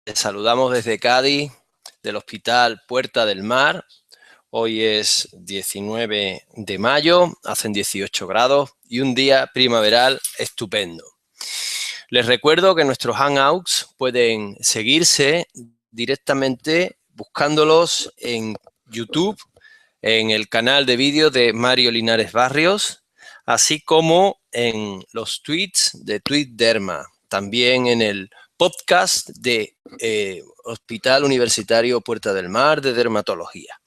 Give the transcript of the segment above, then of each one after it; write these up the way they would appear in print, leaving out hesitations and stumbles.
Les saludamos desde Cádiz, del Hospital Puerta del Mar. Hoy es 19 de mayo, hacen 18 grados y un día primaveral estupendo. Les recuerdo que nuestros Hangouts pueden seguirse directamente buscándolos en YouTube, en el canal de vídeo de Mario Linares Barrios, así como en los tweets de TweetDerma, también en el podcast de Hospital Universitario Puerta del Mar de Dermatología.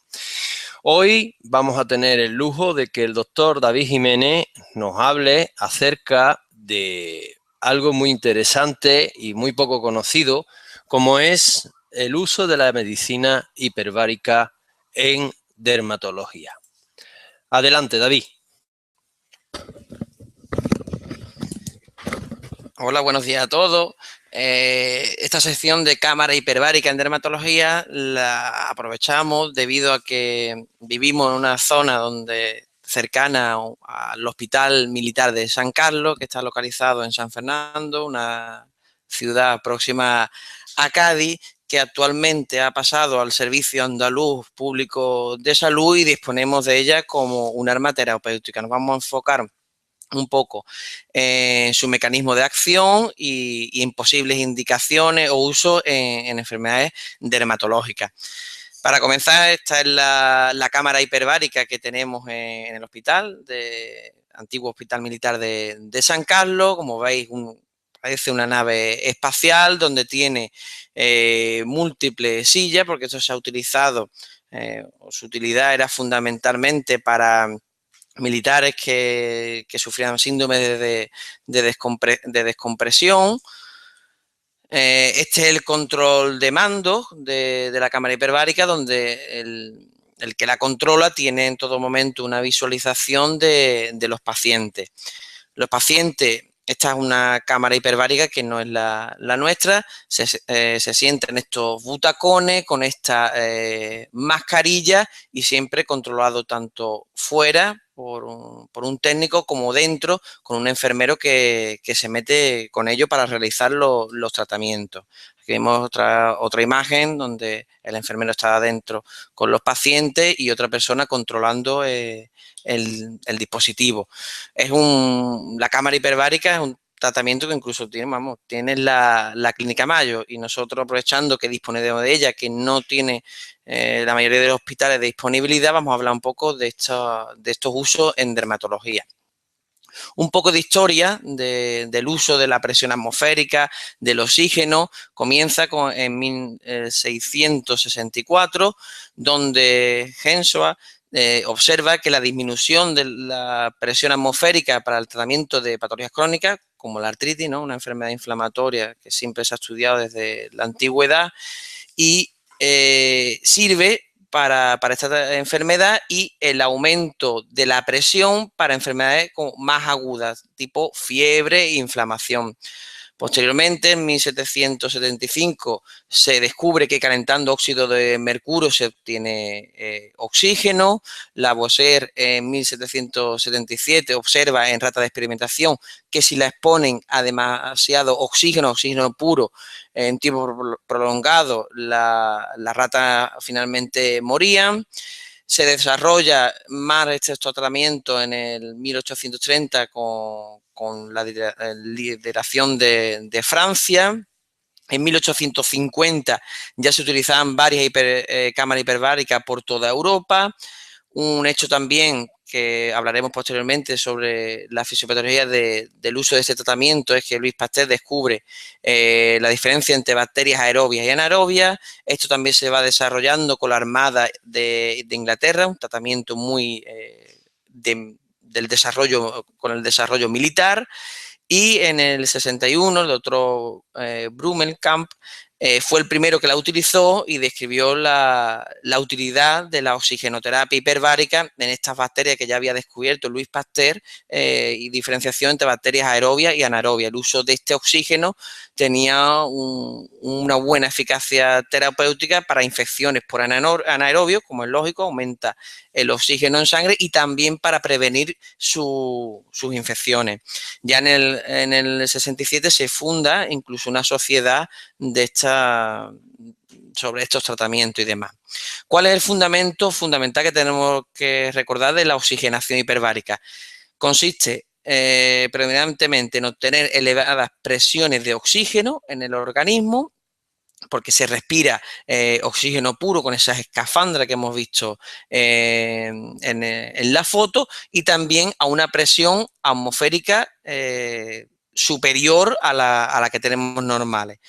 Hoy vamos a tener el lujo de que el doctor David Jiménez nos hable acerca de algo muy interesante y muy poco conocido, como es el uso de la medicina hiperbárica en dermatología. Adelante, David. Hola, buenos días a todos. Esta sección de cámara hiperbárica en dermatología la aprovechamos debido a que vivimos en una zona cercana al Hospital Militar de San Carlos, que está localizado en San Fernando, una ciudad próxima a Cádiz, que actualmente ha pasado al Servicio Andaluz Público de Salud y disponemos de ella como un arma terapéutica. Nos vamos a enfocar un poco en su mecanismo de acción y en posibles indicaciones o uso en enfermedades dermatológicas. Para comenzar, esta es la cámara hiperbárica que tenemos en el hospital, antiguo Hospital Militar de San Carlos. Como veis, parece una nave espacial donde tiene múltiples sillas, porque esto se ha utilizado, su utilidad era fundamentalmente para militares que sufrían síndrome de descompresión. Este es el control de mando de la cámara hiperbárica, donde el que la controla tiene en todo momento una visualización de los pacientes. Los pacientes, esta es una cámara hiperbárica que no es la nuestra, se sientan en estos butacones con esta mascarilla y siempre controlado tanto fuera por un técnico como dentro con un enfermero que se mete con ello para realizar los tratamientos. Aquí vemos otra imagen donde el enfermero está adentro con los pacientes y otra persona controlando el dispositivo. La cámara hiperbárica es un tratamiento que incluso tiene la Clínica Mayo, y nosotros, aprovechando que disponemos de ella, que no tiene la mayoría de los hospitales de disponibilidad, vamos a hablar un poco de estos usos en dermatología. Un poco de historia del uso de la presión atmosférica, del oxígeno. Comienza en 1664, donde Henshaw observa que la disminución de la presión atmosférica para el tratamiento de patologías crónicas, como la artritis, ¿no?, una enfermedad inflamatoria que siempre se ha estudiado desde la antigüedad, y sirve para esta enfermedad, y el aumento de la presión para enfermedades más agudas, tipo fiebre e inflamación. Posteriormente, en 1775, se descubre que calentando óxido de mercurio se obtiene oxígeno. Lavoisier, en 1777, observa en ratas de experimentación que si la exponen a demasiado oxígeno puro en tiempo prolongado, las ratas finalmente morían. Se desarrolla más este tratamiento en el 1830 con la lideración de Francia. En 1850 ya se utilizaban varias cámaras hiperbáricas por toda Europa. Un hecho también que hablaremos posteriormente sobre la fisiopatología del uso de este tratamiento es que Louis Pasteur descubre la diferencia entre bacterias aerobias y anaerobias. Esto también se va desarrollando con la Armada de Inglaterra, un tratamiento muy del desarrollo, con el desarrollo militar. Y en el 61, el doctor Blumenkamp fue el primero que la utilizó y describió la utilidad de la oxigenoterapia hiperbárica en estas bacterias que ya había descubierto Louis Pasteur, y diferenciación entre bacterias aerobias y anaerobias. El uso de este oxígeno tenía una buena eficacia terapéutica para infecciones por anaerobios, como es lógico, aumenta el oxígeno en sangre, y también para prevenir sus infecciones. Ya en el 67 se funda incluso una sociedad de esta estos tratamientos y demás. ¿Cuál es el fundamento fundamental que tenemos que recordar de la oxigenación hiperbárica? Consiste predominantemente en obtener elevadas presiones de oxígeno en el organismo, porque se respira oxígeno puro con esas escafandras que hemos visto en la foto, y también a una presión atmosférica superior a la que tenemos normales.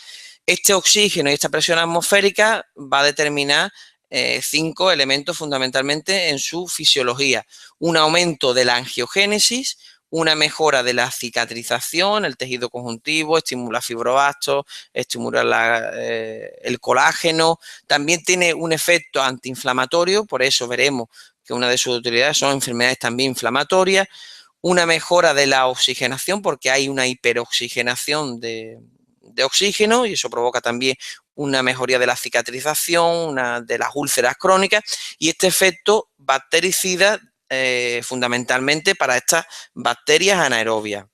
Este oxígeno y esta presión atmosférica va a determinar 5 elementos fundamentalmente en su fisiología: un aumento de la angiogénesis, una mejora de la cicatrización, el tejido conjuntivo, estimula fibroblastos, estimula el colágeno, también tiene un efecto antiinflamatorio, por eso veremos que una de sus utilidades son enfermedades también inflamatorias, una mejora de la oxigenación, porque hay una hiperoxigenación de oxígeno y eso provoca también una mejoría de la cicatrización, de las úlceras crónicas, y este efecto bactericida fundamentalmente para estas bacterias anaerobias.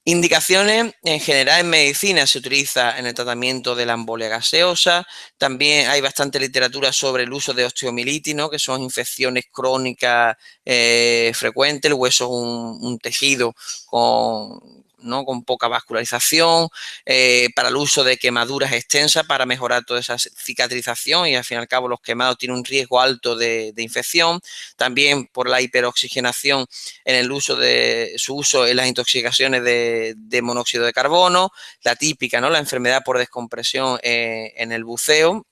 Indicaciones: en general en medicina se utiliza en el tratamiento de la embolia gaseosa. También hay bastante literatura sobre el uso de osteomielitis, ¿no?, que son infecciones crónicas frecuentes. El hueso es un tejido con poca vascularización, para el uso de quemaduras extensas para mejorar toda esa cicatrización, y al fin y al cabo los quemados tienen un riesgo alto de infección. También por la hiperoxigenación en el uso su uso en las intoxicaciones de monóxido de carbono, la típica, ¿no?, la enfermedad por descompresión en el buceo,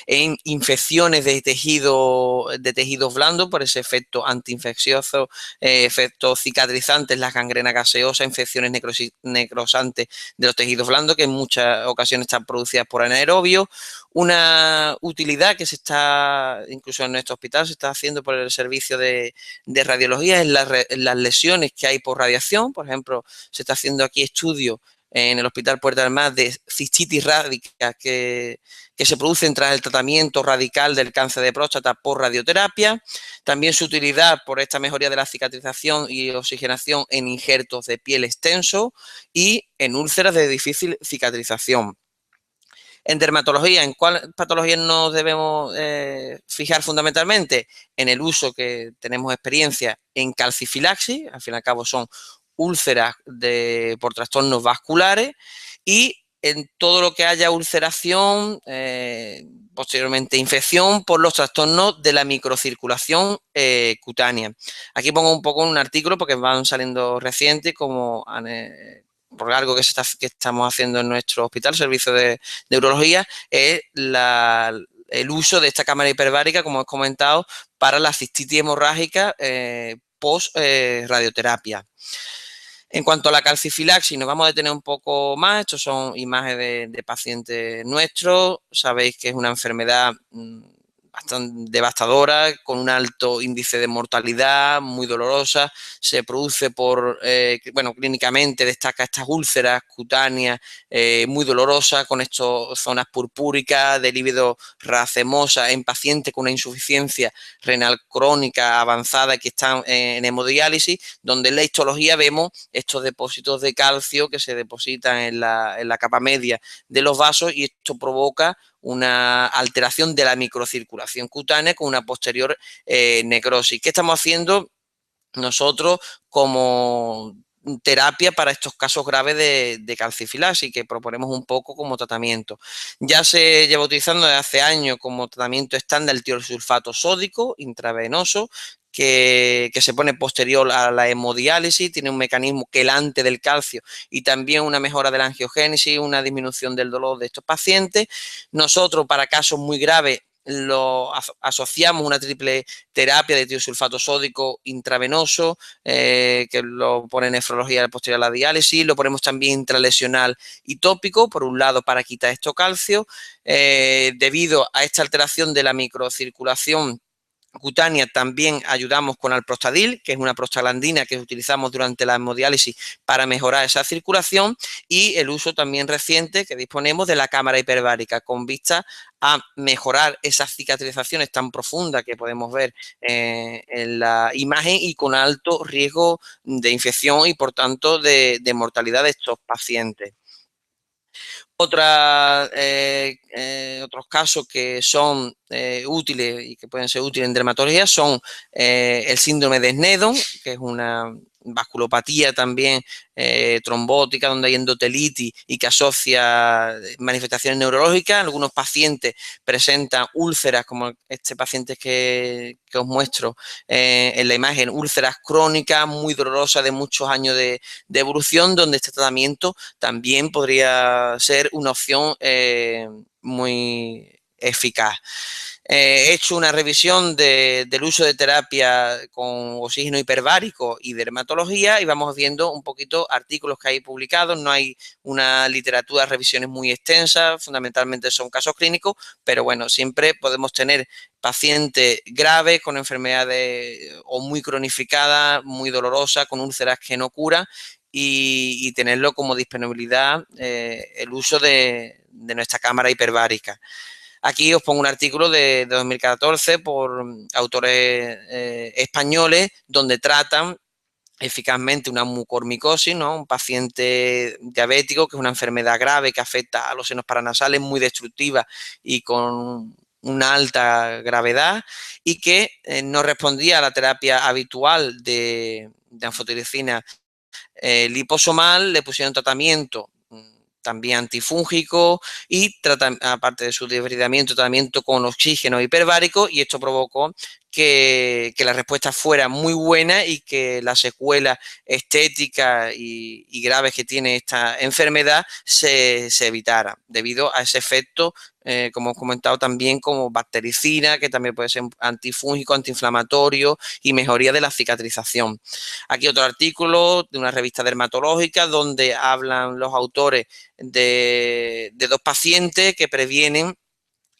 en infecciones de tejidos blandos por ese efecto antiinfeccioso, efectos cicatrizantes, la gangrena gaseosa, infecciones necrosantes de los tejidos blandos, que en muchas ocasiones están producidas por anaerobios. Una utilidad que se está, incluso en nuestro hospital, se está haciendo por el servicio de radiología, es las lesiones que hay por radiación. Por ejemplo, se está haciendo aquí estudios en el Hospital Puerta del Mar de cistitis rádica que se producen tras el tratamiento radical del cáncer de próstata por radioterapia. También su utilidad por esta mejoría de la cicatrización y oxigenación en injertos de piel extenso y en úlceras de difícil cicatrización. En dermatología, ¿en cuál patología nos debemos fijar fundamentalmente? En el uso que tenemos experiencia en calcifilaxis, al fin y al cabo son úlceras por trastornos vasculares, y en todo lo que haya ulceración, posteriormente infección por los trastornos de la microcirculación cutánea. Aquí pongo un poco un artículo porque van saliendo recientes, como por algo que estamos haciendo en nuestro hospital, servicio de urología, es el uso de esta cámara hiperbárica, como he comentado, para la cistitis hemorrágica post radioterapia. En cuanto a la calcifilaxis, nos vamos a detener un poco más. Estos son imágenes de pacientes nuestros. Sabéis que es una enfermedad bastante devastadora, con un alto índice de mortalidad, muy dolorosa. Se produce clínicamente destaca estas úlceras cutáneas muy dolorosas, con estas zonas purpúricas de lívido racemosa en pacientes con una insuficiencia renal crónica avanzada que están en hemodiálisis, donde en la histología vemos estos depósitos de calcio que se depositan en la capa media de los vasos, y esto provoca una alteración de la microcirculación cutánea con una posterior necrosis. ¿Qué estamos haciendo nosotros como terapia para estos casos graves de calcifilaxis, que proponemos un poco como tratamiento? Ya se lleva utilizando desde hace años como tratamiento estándar el tiosulfato sódico intravenoso, que se pone posterior a la hemodiálisis, tiene un mecanismo quelante del calcio y también una mejora de la angiogénesis, una disminución del dolor de estos pacientes. Nosotros, para casos muy graves, lo asociamos una triple terapia de tiosulfato sódico intravenoso, que lo pone en nefrología posterior a la diálisis. Lo ponemos también intralesional y tópico, por un lado para quitar estos calcios. Debido a esta alteración de la microcirculación cutánea, también ayudamos con alprostadil, que es una prostaglandina que utilizamos durante la hemodiálisis para mejorar esa circulación, y el uso también reciente que disponemos de la cámara hiperbárica, con vista a mejorar esas cicatrizaciones tan profundas que podemos ver en la imagen, y con alto riesgo de infección y por tanto de mortalidad de estos pacientes. Otros casos que son útiles y que pueden ser útiles en dermatología son el síndrome de Sneddon, que es una vasculopatía también trombótica, donde hay endotelitis y que asocia manifestaciones neurológicas. Algunos pacientes presentan úlceras, como este paciente que os muestro en la imagen, úlceras crónicas muy dolorosas de muchos años de evolución, donde este tratamiento también podría ser una opción muy eficaz. He hecho una revisión del uso de terapia con oxígeno hiperbárico y dermatología y vamos viendo un poquito artículos que hay publicados. No hay una literatura de revisiones muy extensa, fundamentalmente son casos clínicos, pero bueno, siempre podemos tener pacientes graves con enfermedades o muy cronificadas, muy dolorosas, con úlceras que no curan y tenerlo como disponibilidad el uso de nuestra cámara hiperbárica. Aquí os pongo un artículo de 2014 por autores españoles donde tratan eficazmente una mucormicosis, ¿no? Un paciente diabético, que es una enfermedad grave que afecta a los senos paranasales, muy destructiva y con una alta gravedad, y que no respondía a la terapia habitual de anfotericina liposomal. Le pusieron tratamiento también antifúngico y aparte de su debridamiento, tratamiento con oxígeno hiperbárico, y esto provocó que la respuesta fuera muy buena y que las secuelas estéticas y graves que tiene esta enfermedad se evitara debido a ese efecto, como he comentado también, como bactericida, que también puede ser antifúngico, antiinflamatorio y mejoría de la cicatrización. Aquí otro artículo de una revista dermatológica donde hablan los autores de dos pacientes que previenen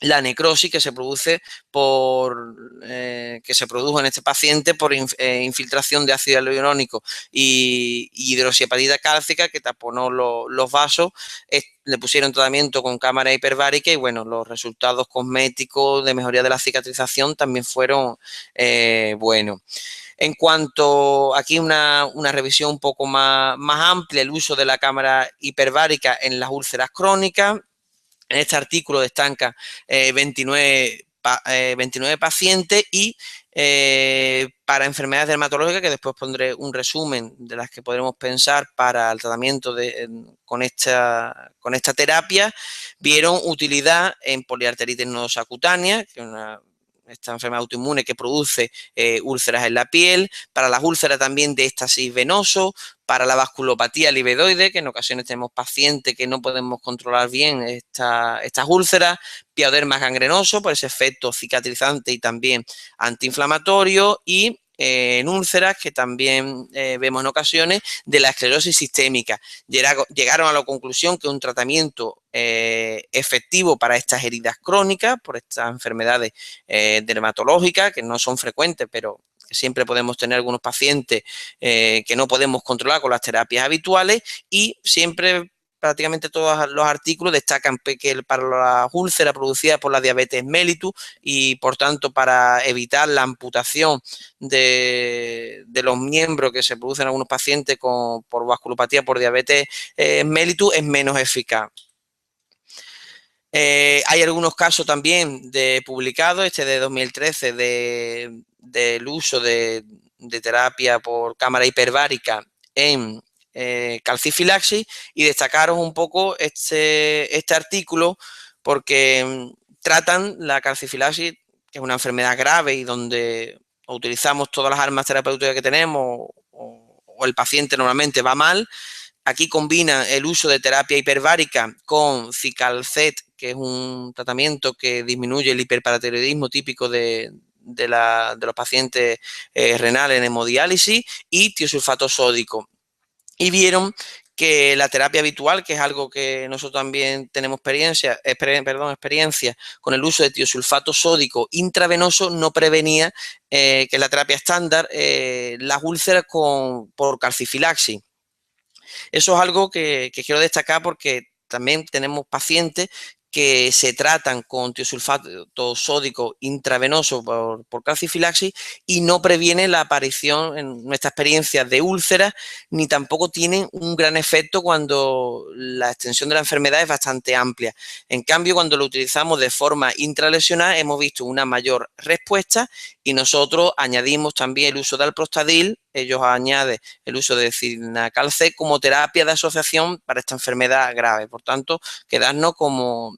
la necrosis que se produce que se produjo en este paciente por infiltración de ácido hialurónico y hidroxiapatita cálcica, que taponó los vasos. Le pusieron tratamiento con cámara hiperbárica y bueno, los resultados cosméticos de mejoría de la cicatrización también fueron buenos. En cuanto aquí una revisión un poco más amplia, el uso de la cámara hiperbárica en las úlceras crónicas. En este artículo destacan 29 pacientes y para enfermedades dermatológicas, que después pondré un resumen de las que podremos pensar para el tratamiento con esta terapia, vieron utilidad en poliarteritis nodosa cutánea, que es esta enfermedad autoinmune que produce úlceras en la piel, para las úlceras también de éstasis venoso, para la vasculopatía livedoide, que en ocasiones tenemos pacientes que no podemos controlar bien estas úlceras, pioderma gangrenoso por ese efecto cicatrizante y también antiinflamatorio, y en úlceras que también vemos en ocasiones de la esclerosis sistémica. Llegaron a la conclusión que un tratamiento efectivo para estas heridas crónicas, por estas enfermedades dermatológicas, que no son frecuentes, pero que siempre podemos tener algunos pacientes que no podemos controlar con las terapias habituales, y siempre prácticamente todos los artículos destacan que para la úlcera producida por la diabetes mellitus y por tanto para evitar la amputación de los miembros que se producen en algunos pacientes por vasculopatía por diabetes mellitus es menos eficaz. Hay algunos casos también publicados, este de 2013, del uso de terapia por cámara hiperbárica en calcifilaxis, y destacaros un poco este artículo porque tratan la calcifilaxis, que es una enfermedad grave y donde utilizamos todas las armas terapéuticas que tenemos o el paciente normalmente va mal. Aquí combina el uso de terapia hiperbárica con Cicalcet, que es un tratamiento que disminuye el hiperparatiroidismo típico de los pacientes renales en hemodiálisis, y tiosulfato sódico. Y vieron que la terapia habitual, que es algo que nosotros también tenemos experiencia con el uso de tiosulfato sódico intravenoso, no prevenía, que es la terapia estándar, las úlceras por calcifilaxis. Eso es algo que quiero destacar porque también tenemos pacientes que se tratan con tiosulfato sódico intravenoso por calcifilaxis y no previene la aparición, en nuestra experiencia, de úlceras, ni tampoco tienen un gran efecto cuando la extensión de la enfermedad es bastante amplia. En cambio, cuando lo utilizamos de forma intralesional, hemos visto una mayor respuesta y nosotros añadimos también el uso de alprostadil. Ellos añaden el uso de Cinacalcet C como terapia de asociación para esta enfermedad grave. Por tanto, quedarnos como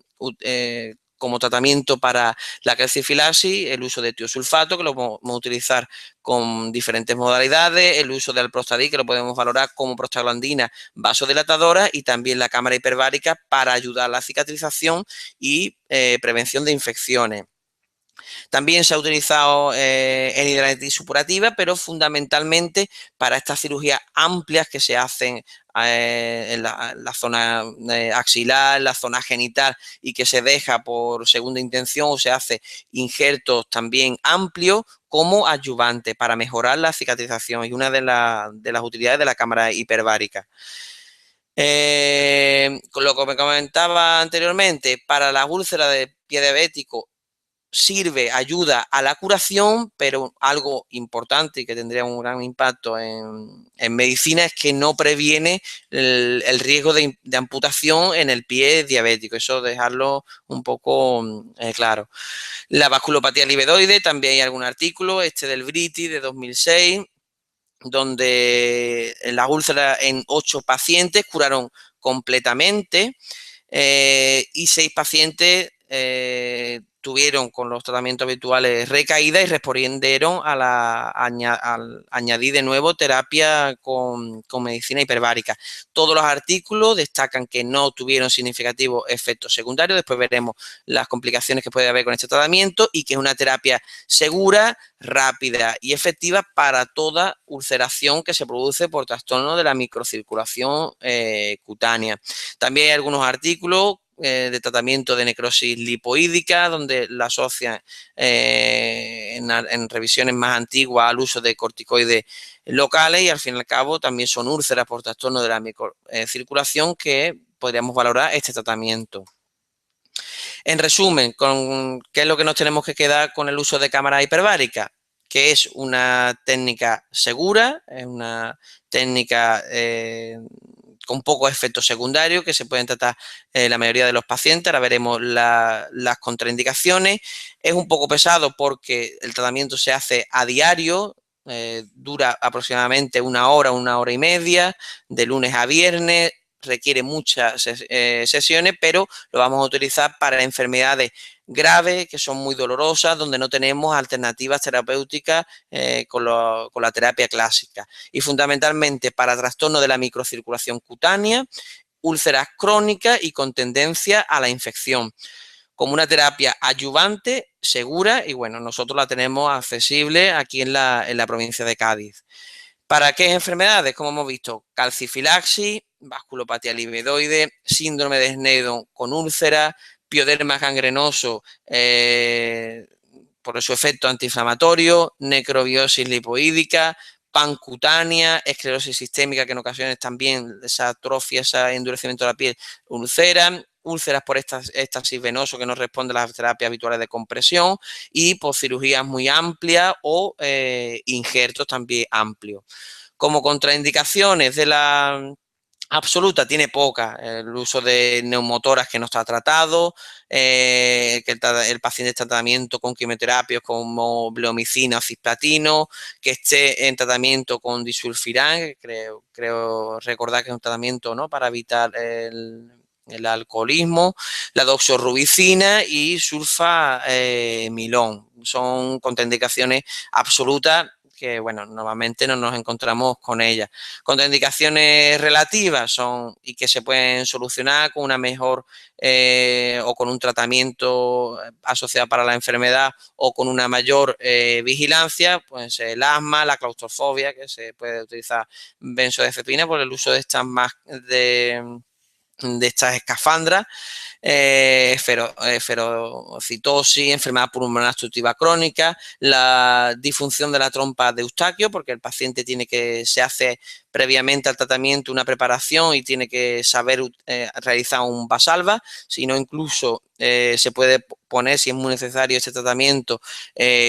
tratamiento para la calcifilaxis, el uso de tiosulfato, que lo podemos utilizar con diferentes modalidades, el uso del alprostadil, que lo podemos valorar como prostaglandina vasodilatadora, y también la cámara hiperbárica para ayudar a la cicatrización y prevención de infecciones. También se ha utilizado en hidradenitis supurativa, pero fundamentalmente para estas cirugías amplias que se hacen en la zona axilar, en la zona genital, y que se deja por segunda intención o se hace injertos también amplios como ayudante para mejorar la cicatrización, y una de las utilidades de la cámara hiperbárica. Con lo que me comentaba anteriormente, para las úlceras de pie diabético sirve, ayuda a la curación, pero algo importante y que tendría un gran impacto en medicina es que no previene el riesgo de amputación en el pie diabético. Eso dejarlo un poco claro. La vasculopatía livedoide, también hay algún artículo, del British de 2006, donde las úlceras en 8 pacientes curaron completamente y 6 pacientes tuvieron con los tratamientos habituales recaídas y respondieron al añadir de nuevo terapia con medicina hiperbárica. Todos los artículos destacan que no tuvieron significativos efectos secundarios. Después veremos las complicaciones que puede haber con este tratamiento, y que es una terapia segura, rápida y efectiva para toda ulceración que se produce por trastorno de la microcirculación cutánea. También hay algunos artículos de tratamiento de necrosis lipoídica, donde la asocian en revisiones más antiguas al uso de corticoides locales, y al fin y al cabo también son úlceras por trastorno de la microcirculación que podríamos valorar este tratamiento. En resumen, ¿qué es lo que nos tenemos que quedar con el uso de cámara hiperbárica? Que es una técnica segura, es una técnica con pocos efectos secundarios que se pueden tratar la mayoría de los pacientes. Ahora veremos las contraindicaciones. Es un poco pesado porque el tratamiento se hace a diario, dura aproximadamente una hora y media, de lunes a viernes. Requiere muchas sesiones, pero lo vamos a utilizar para enfermedades graves que son muy dolorosas, donde no tenemos alternativas terapéuticas con la terapia clásica, y fundamentalmente para trastornos de la microcirculación cutánea, úlceras crónicas y con tendencia a la infección, como una terapia adyuvante, segura, y bueno, nosotros la tenemos accesible aquí en la provincia de Cádiz. ¿Para qué enfermedades? Como hemos visto, calcifilaxis, vasculopatía livedoide, síndrome de Sneddon con úlcera, pioderma gangrenoso por su efecto antiinflamatorio, necrobiosis lipoídica, pancutánea, esclerosis sistémica, que en ocasiones también esa atrofia, ese endurecimiento de la piel, úlceras por éxtasis venoso que no responde a las terapias habituales de compresión, y por cirugías muy amplias o injertos también amplios. Como contraindicaciones de la absoluta, tiene poca. El uso de neumotoras que no está tratado, que el paciente está en tratamiento con quimioterapias como bleomicina o cisplatino, que esté en tratamiento con disulfiram, que creo recordar que es un tratamiento, ¿no?, para evitar el alcoholismo, la doxorubicina y sulfamilón. Son contraindicaciones absolutas que, bueno, normalmente no nos encontramos con ellas. Contraindicaciones relativas son, y que se pueden solucionar con una mejor o con un tratamiento asociado para la enfermedad o con una mayor vigilancia, pues el asma, la claustrofobia, que se puede utilizar benzodiazepina por el uso de estas más estas escafandras, esferocitosis, enfermedad pulmonar obstructiva crónica, la disfunción de la trompa de Eustaquio, porque el paciente se hace previamente al tratamiento una preparación y tiene que saber realizar un Valsalva, si no incluso se puede poner, si es muy necesario este tratamiento,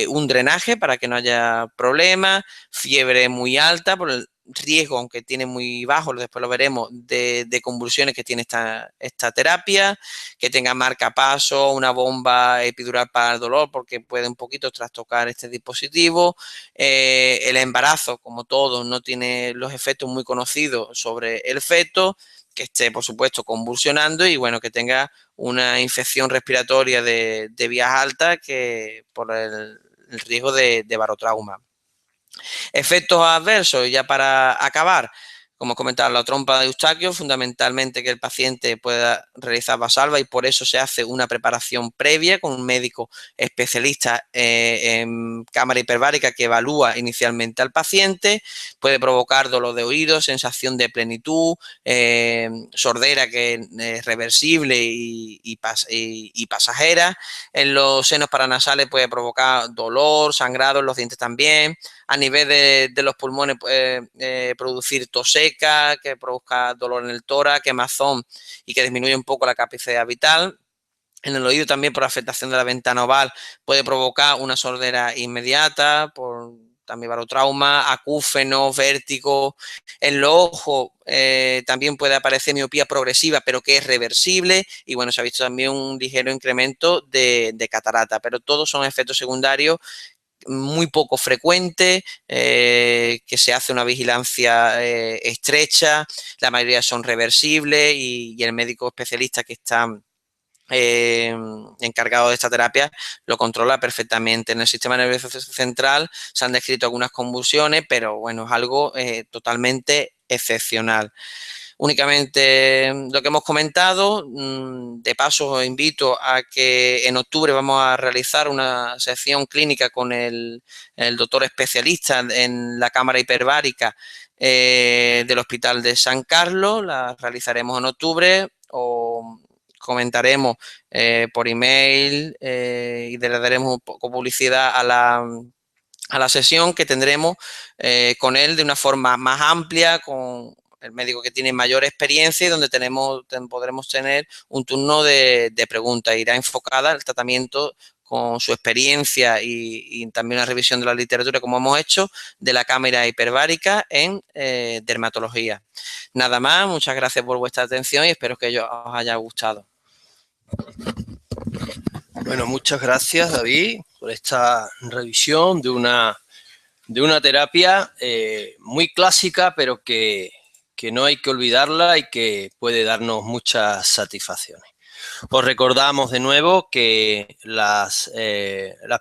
un drenaje para que no haya problemas, fiebre muy alta por el riesgo, aunque tiene muy bajo, después lo veremos, de convulsiones que tiene esta terapia, que tenga marcapaso, una bomba epidural para el dolor, porque puede un poquito trastocar este dispositivo. El embarazo, como todo, no tiene los efectos muy conocidos sobre el feto, que esté, por supuesto, convulsionando y, bueno, que tenga una infección respiratoria de vías altas que por el riesgo de barotrauma. Efectos adversos, ya para acabar, como comentaba, la trompa de Eustaquio, fundamentalmente que el paciente pueda realizar Valsalva y por eso se hace una preparación previa con un médico especialista en cámara hiperbárica que evalúa inicialmente al paciente, puede provocar dolor de oído, sensación de plenitud, sordera que es reversible y pasajera. En los senos paranasales puede provocar dolor, sangrado en los dientes también. A nivel de los pulmones puede producir tos seca, que produzca dolor en el tórax, quemazón y que disminuye un poco la capacidad vital. En el oído también, por afectación de la ventana oval, puede provocar una sordera inmediata, por también barotrauma, acúfeno, vértigo. En los ojos también puede aparecer miopía progresiva, pero que es reversible. Y, bueno, se ha visto también un ligero incremento de catarata, pero todos son efectos secundarios muy poco frecuente, que se hace una vigilancia estrecha, la mayoría son reversibles y el médico especialista que está encargado de esta terapia lo controla perfectamente. En el sistema nervioso central se han descrito algunas convulsiones, pero, bueno, es algo totalmente excepcional. Únicamente lo que hemos comentado. De paso, os invito a que en octubre vamos a realizar una sección clínica con el doctor especialista en la cámara hiperbárica del Hospital de San Carlos. La realizaremos en octubre. O comentaremos por email y le daremos un poco publicidad a la sesión que tendremos con él de una forma más amplia, con el médico que tiene mayor experiencia y donde podremos tener un turno de preguntas. Irá enfocada al tratamiento con su experiencia y también una revisión de la literatura, como hemos hecho, de la cámara hiperbárica en dermatología. Nada más, muchas gracias por vuestra atención y espero que os haya gustado. Bueno, muchas gracias, David, por esta revisión de una terapia muy clásica, pero que no hay que olvidarla y que puede darnos muchas satisfacciones. Os recordamos de nuevo que las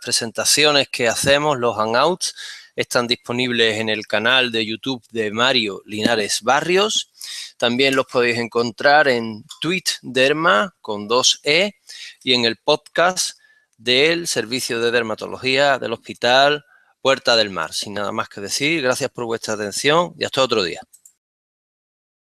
presentaciones que hacemos, los hangouts, están disponibles en el canal de YouTube de Mario Linares Barrios. También los podéis encontrar en TweetDerma con 2E y en el podcast del Servicio de Dermatología del Hospital Puerta del Mar. Sin nada más que decir, gracias por vuestra atención y hasta otro día.